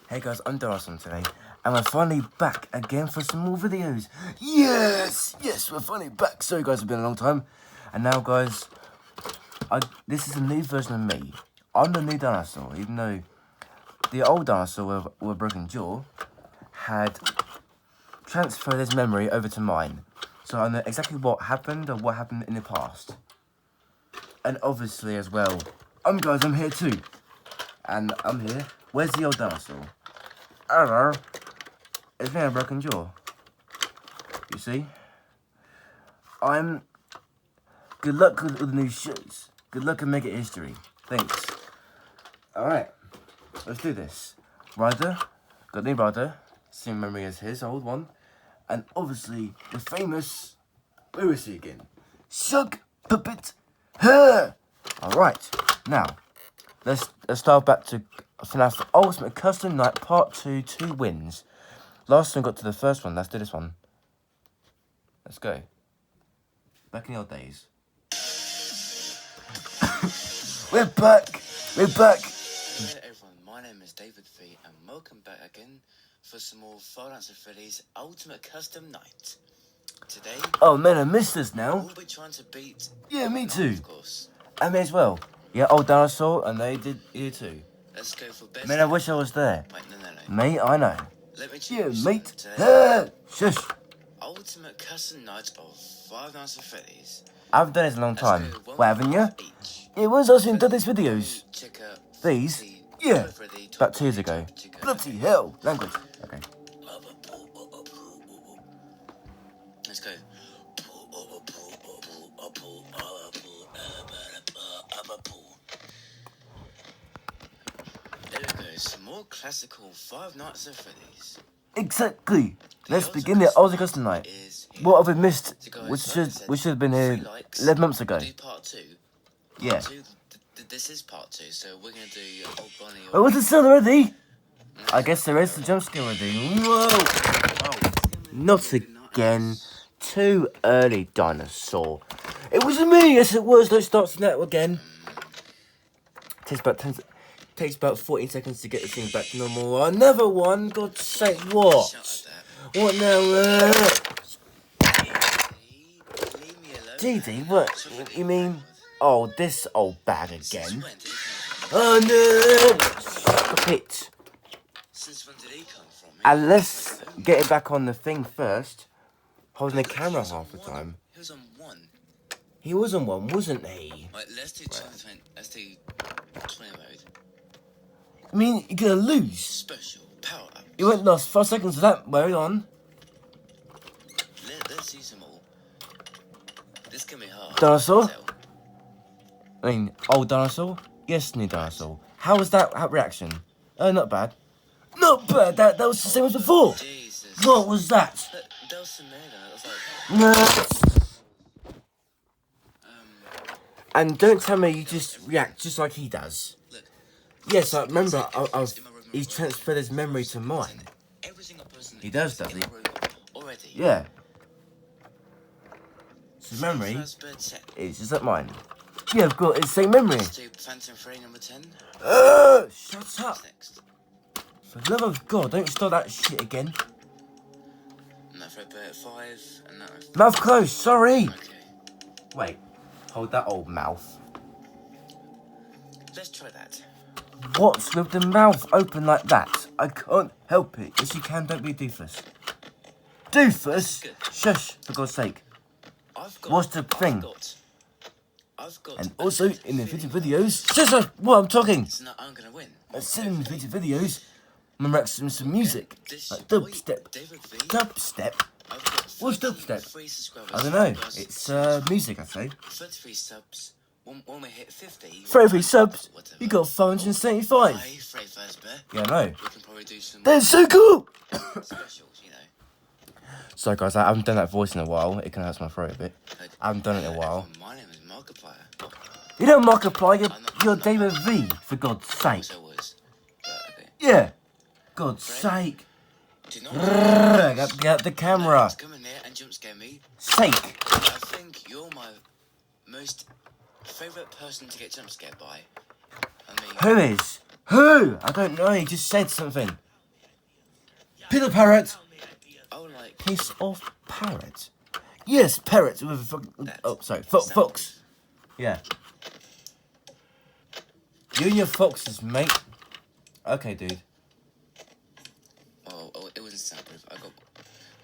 Hey guys, I'm Dinosaur today, and we're finally back again for some more videos. Yes, we're finally back. Sorry guys, it's been a long time. And now guys, this is a new version of me. I'm the new dinosaur, even though the old dinosaur with a broken jaw had transferred his memory over to mine. So I know exactly what happened or what happened in the past. And obviously as well, I'm here too. And I'm here. Where's the old dinosaur? Hello. It's me, a broken jaw. You see? Good luck with the new shoes. Good luck and make it history. Thanks. Alright. Let's do this. Rider. Got new rider. Same memory as his old one. And obviously, the famous... Where is he again? Shug Puppet. Her. Alright. Now, let's start back to FNAF Ultimate Custom Night Part 2, 2 wins. Last time we got to the first one, let's do this one. Let's go. Back in the old days. We're back! We're back! Hello everyone, my name is Davidv and welcome back again for some more Five Nights at Freddy's Ultimate Custom Night. Today... Oh man, I missed this now. We'll be trying to beat... Yeah, me too. Of course. And me as well. Yeah, old dinosaur, and they did you too. Let's go for best... Man, I wish I was there. Wait, no. Mate, I know. Let me Yeah, choose mate. today. Shush. Ultimate Custom Night of Five Nights at Freddy's. I haven't done this in a long time. Let's go, What, haven't you? each. It was us who did these videos. Check out These? the Yeah. Freddy About 2 years ago. Bloody hell. Language. Okay. Let's go. There we go, some more classical Five Nights at Freddy's. Exactly. Let's begin the Ultimate Custom Night. What have we missed? We should have been here 11 months ago. Do part 2. Yeah. Part 2, this is part 2, so we're going to do Old Bunny. Oh, was it still already? I guess there is the jump scare already. Whoa! Not again. Too early, dinosaur. It wasn't me. Yes, it was. Don't start that again. Takes about 14 seconds to get the thing back to normal. Another one. God's sake, what? What now? Leave me alone. Didi, what you mean? Oh, this old bag again. Oh no! Stop it. Since when did he come from? And let's get it back on the thing first. Holding the camera half the time. He was on 1. He was on 1, wasn't he? Right, let's do 20, let's do 20 mode. I mean, you're gonna lose. Special power up. You went lost 5 seconds of that. Where on? Let's use them all. This can be hard. Dinosaur? I mean, old dinosaur? Yes, new dinosaur. How was that reaction? Not bad. Not bad. That was the same as before. Jesus. What was that? That was some murder. That was like... And don't tell me you just react just like he does. Look. Yes, I remember. He's transferred his memory to mine. Every single person He does, does in he? the room already. Yeah. His memory First bird set. is just like mine. Yeah, I've got his same memory. Let's do Phantom 3 number 10. Shut up. Next. For the love of God, don't start that shit again. And that Fred Bird 5. And that... Mouth closed, sorry. Okay. Wait, hold that old mouth. Let's try that. What's with the mouth open like that? I can't help it. Yes, you can, don't be a doofus. Doofus? Shush, for God's sake. What's the thing? I've got And also, in the videos... Shush, what I'm talking. So now I'm gonna win. I said in the videos, I'm gonna some music. Like dubstep. Dubstep? What's dubstep? I don't know. It's music, I say. 33 subs. When we hit 50... 33 subs? You got 575. Hey, Fred Fazbear. Yeah, I know. We can probably do some That's so cool! specials, you know. Sorry guys, I haven't done that voice in a while. It can hurt my throat a bit. I haven't done it in a while. My name is Markiplier. You don't Markiplier, you're Davidv, for God's sake. So was. But, okay. Yeah. God's sake. Do not Get the camera. come in here and jump scare me. Sake. I think you're my most favourite person to get jump scared by. I mean, Who is? Who? I don't know, he just said something. Piece of parrot. Oh, like Piece of parrot. Yes, parrot with a fox. Yeah. You and your foxes, mate. Okay, dude. oh, it wasn't soundproof. I got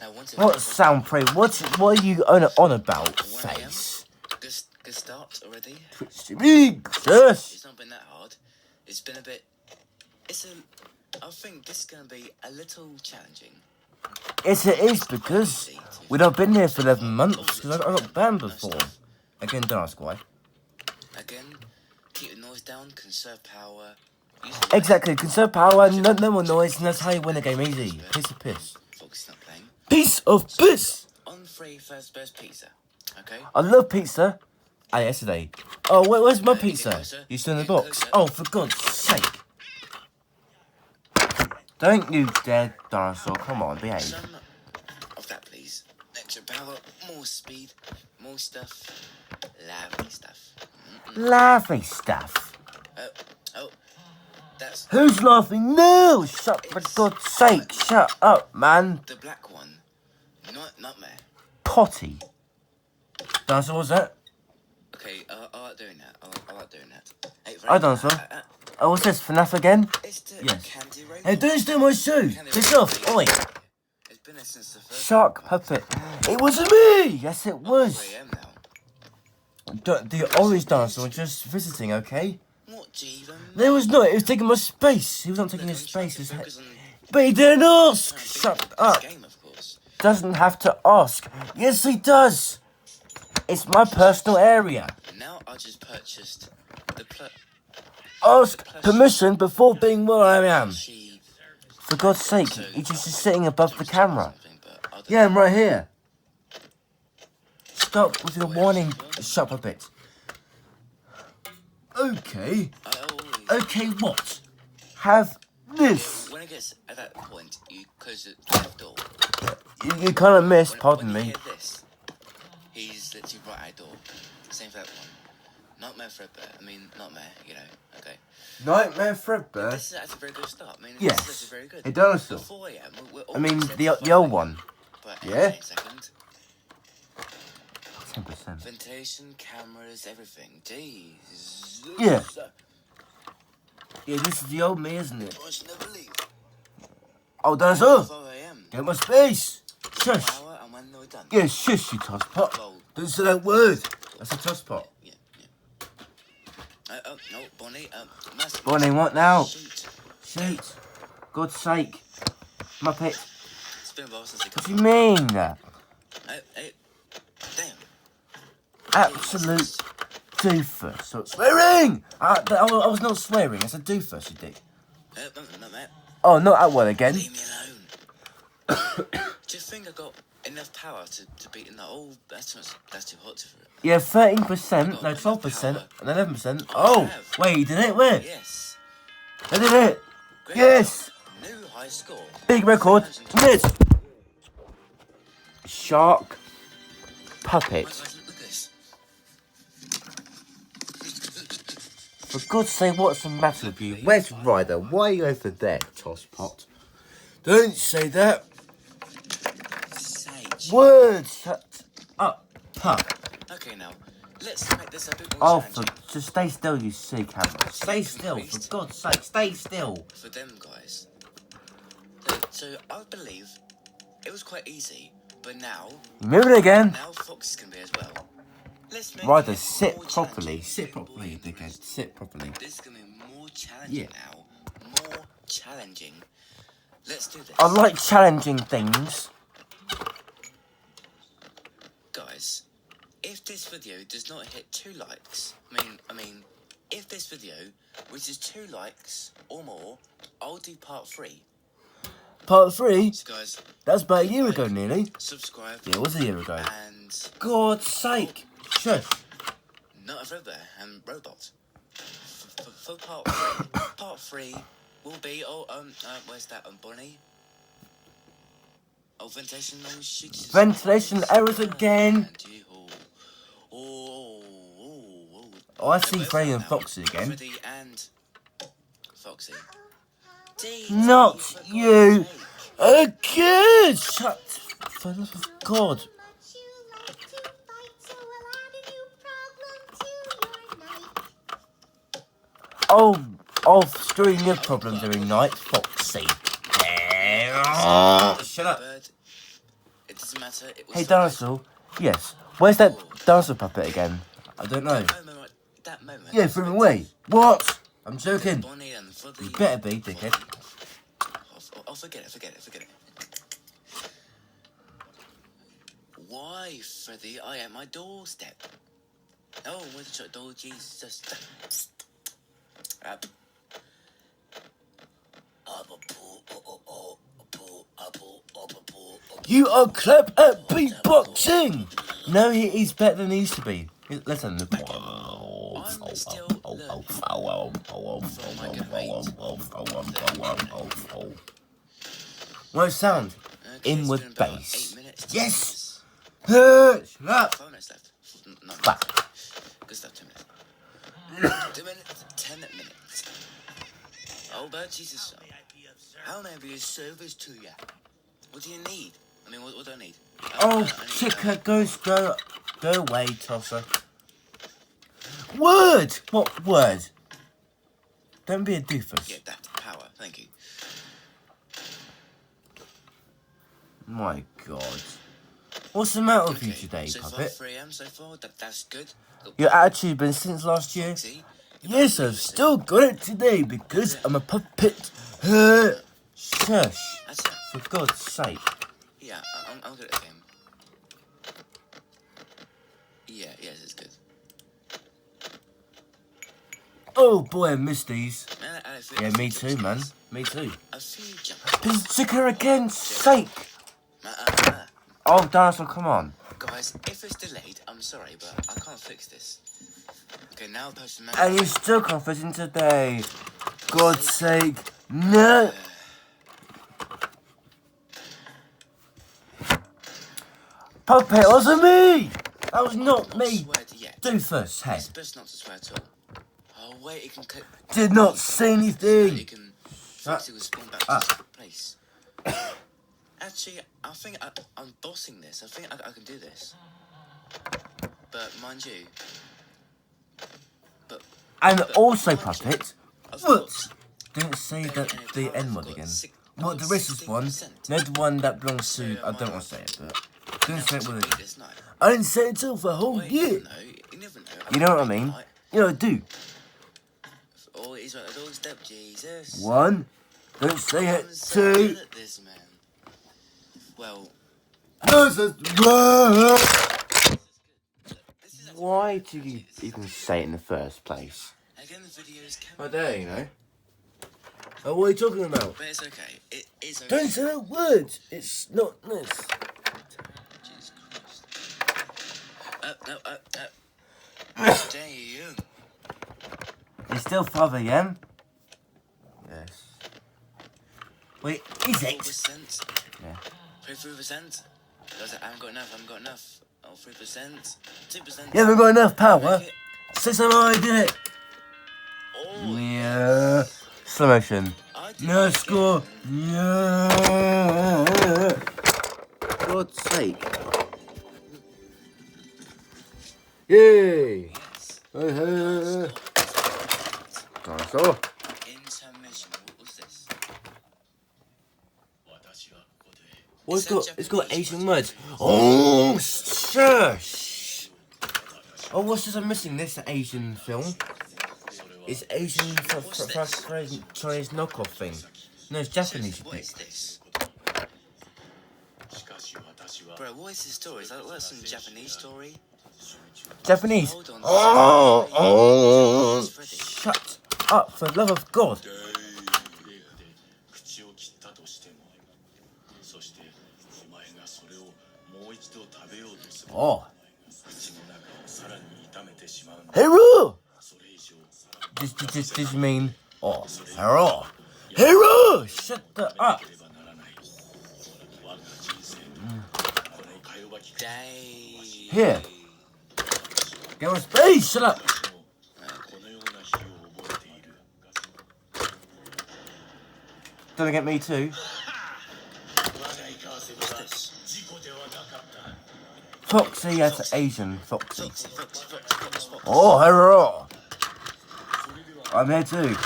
now once it What soundproof? What are you on about, 1 a.m. face? Good start already. Jesus. It's not been that hard. It's been a bit. I think this is gonna be a little challenging. Yes, it is because we've not been here for 11 months because I got banned before. Again, don't ask why. Again, keep the noise down, conserve power. Exactly, conserve power, no more noise, and that's how you win a game easy. Piece of piss. Fox is not playing. Piece of piss! On 3 first best pizza. Okay? I love pizza. Yesterday. Oh, where's my pizza? You still in the box? Oh, for God's sake. Don't you dare, Dinosaur. Come on, behave. Some of that, please. Extra power, more speed, more stuff. Lovely stuff. Laughing stuff. Oh, that's Who's laughing? No! Shut, for God's sake, shut up, man. the black one. Nightmare. Potty. Dinosaur, what's that? Okay, I like doing that. I like doing that. Hey, Hi, Dinosaur. Oh, what's this? FNAF again? It's the Yes. candy rain. Hey, don't steal my shoe! Piss off! Oi! It's been there since the first Shark puppet. It wasn't me! Yes, it 3 was. a.m. now. The orange dinosaur was just visiting, okay? What, Jeevan? No, it was not. It was taking my space. He was not taking his space. But he didn't ask! Shut up! Game, of course. Doesn't have to ask. Yes, he does! It's my personal area. Now I just purchased the Ask permission before being where I am. She For God's sake, you're just sitting above the camera. something, but I don't Yeah, I'm right here. Stop with your warning. Shut up a bit. Okay. Okay, what? Have this. When it gets at that point, you close the left door. You kind of missed, pardon when you me. hear this, he's literally right at the door. Same for that one. Nightmare Fredbear. I mean, Nightmare, you know. Okay. Nightmare Fredbear? That's a very good start. I mean, Yes. this is very good. A dinosaur. 4 a.m. I mean, the old one. But Yeah? hang on a second. 10%. Ventilation, cameras, everything. Jeez. Yeah. Yeah, this is the old me, isn't it? I should never leave. Oh, dinosaur! 4 a.m. Get my space! Shush! Power, and when we're done. Yeah, shush, you tosspot. Well, Don't say that word. That's a tosspot. yeah. No, Bonnie. Master. Bonnie, what now? Shoot. Shoot. God's sake. Muppet. It's been a while since he What got. do you mean? Hey, damn. Absolute doofus. So swearing! I was not swearing. I said doofus, you dick. No, Matt. Oh, not that one again. Leave me alone. Do you think I got enough power to beat in that? Oh, that's too hot for it. Yeah, 13%, no, 12%, and 11%. Oh, wait, you did it? Where? Yes. I did it! Great. Yes! New high score. Big record. Yes! Shark puppet. Look at this. For God's sake, what's the matter with you? Where's Ryder? Why are you over there, tosspot? Don't say that. Sage. Words! Shut up, pup. Okay, now let's make this a bit more Oh, challenging just stay still, you sea camera. Stay still, for God's sake, stay still. for them guys. So I believe it was quite easy, but now Moving again. Fox can be as well. Let's make Ryder, it sit more properly. challenging. Sit properly, you dickhead. Sit properly. This is gonna be more challenging Yeah. now. More challenging. Let's do this. I like challenging things. Guys, if this video does not hit 2 likes, I mean, if this video reaches 2 likes or more, I'll do part 3. Part 3? So guys, That's about a year ago, nearly. subscribe Yeah, it was a year ago. and God's sake. Shush. not a Fredbear and robot. For part 3, part 3 will be where's that Bonnie? Oh, ventilation no shoots. Ventilation errors again. Oh, I see Freddy and Foxy again. Freddy and Foxy. Not you. Again! Shut. For the love of God. Screwing your problem during night, Foxy. Shut up. Bird, it doesn't matter. It was Hey, fine. Dinosaur. Yes. Where's that dinosaur puppet again? I don't know. That moment. Yeah, threw him away. What? I'm joking. Bonnie and for the... You better be, dickhead. Oh, forget it. Why, Freddy? I am my doorstep. Oh, where's the door? Jesus. You are crap at beatboxing! No, he's better than he used to be. Listen. I'm still learning from my good mate. What sound? Okay, Inward it's been about bass. 8 minutes. Yes! Shut up! 5 minutes left. No, Back. good stuff, 10 minutes. 2 minutes, 10 minutes. Oh, but Jesus. How may I be of service to you? What do you need? I mean, what do I need? Oh, I need, chicker, go away, tosser. Word! What word? Don't be a doofus. Get that power, thank you. My God. What's the matter with you Okay, today, so puppet? far 3 a.m. so far, that's good. Your attitude been since last year? See? Yes, I've still got it today because I'm a puppet. Shush. That's it. For God's sake. Yeah, I'm good at the game. Yeah, yes, it's good. Oh boy, I missed these. And I Yeah, feel me too, man. Me too. A few jumps. Please, chicker again's sake. Oh, Dinosaur, come on. Guys, if it's delayed, I'm sorry, but I can't fix this. Okay, now post the And you still can't fit in today. God's sake, no. Puppet, it wasn't me. That was not me. Doofus head. It's best not to swear at all. Oh wait, it can click. Did not say anything. It can fix it with spawn back to the place. Actually, I think I'm bossing this. I think I can do this. But mind you. And also, mind puppet. I've What? got Don't say that the I've N word got again. I've What, the got racist one? 16%. No, the one that belongs to. So, I don't want to say it, but. Don't say it with it. this night. I didn't say it till for a whole Wait, year. no, you never know. You know what I mean? You know, I do. Oh, he's right. Doorstep, Jesus. One. Don't say I'm it. so Two. good at this, man. Well, Why do you even say it in the first place? again, the videos can. I dare, you know. Oh, what are you talking about? But it's okay. It is okay. Don't say that word. It's not nice. Jesus Christ. No. Damn. It's still Father Yem? Yes. Wait, is it? 4%. Yeah. 3%. I haven't got enough. Oh, 3%. 2%. You haven't got enough power? Make it. Say something I did it. Oh, Yeah. Slow motion. I did No it score. again. Yeah. God's sake. Yay. Yes. Dinosaur. Intermission. What was this? Well, it's got Asian words. Oh, shush. Oh, what's this I'm missing? This Asian film. It's Asian Chinese knockoff thing. No, it's Japanese. What is this? Bro, what is this story? Is that like some Japanese story? Japanese. Hold on. Oh, shut up for the love of God. Oh. Hero! Does you mean, oh, hero? Hero! Shut up! Here. Get on space, shut up! Don't get me too. What's this? Foxy, that's Asian Foxy. Fox. Oh, hurrah! I'm here too.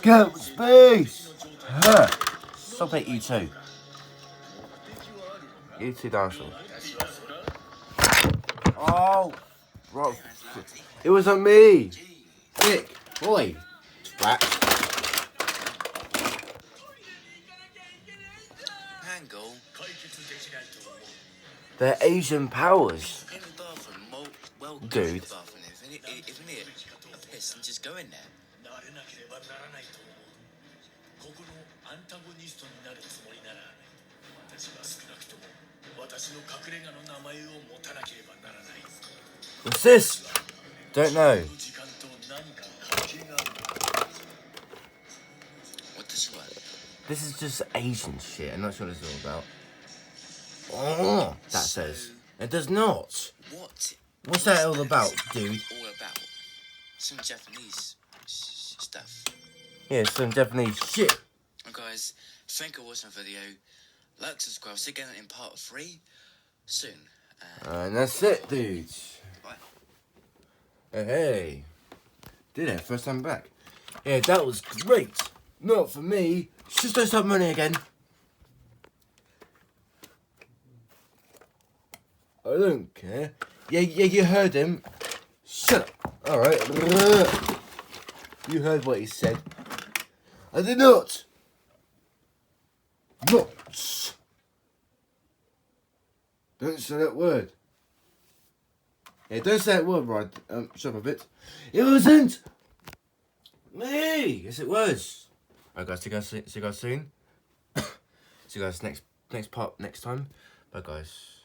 Go space! Huh. Stop it, you two. You two, Dinosaur. Oh! Right. It wasn't me! Dick! Boy! Twat. Angle. They're Asian powers. In the bathroom, well, Dude. go in the bathroom. If you need a piss, then just go in there. What's this? Don't know. What does she want? This is just Asian shit. I'm not sure what this is all about. Oh, that says. It does not. What's that all about, dude? All about some Japanese stuff. Yeah, some Japanese shit. And guys, thank you for watching the video. Like, subscribe. See you again in part 3 soon. And that's it, dudes. Bye. Hey. Did it, first time back. Yeah, that was great. Not for me. Just don't stop money again. I don't care. Yeah, you heard him. Shut up. Alright. You heard what he said. I did not. Not. Don't say that word. Yeah, don't say that word, right? Shut up a bit. It wasn't me. Yes, it was. Alright, guys. See you guys soon. See you guys next part next time. Bye, guys.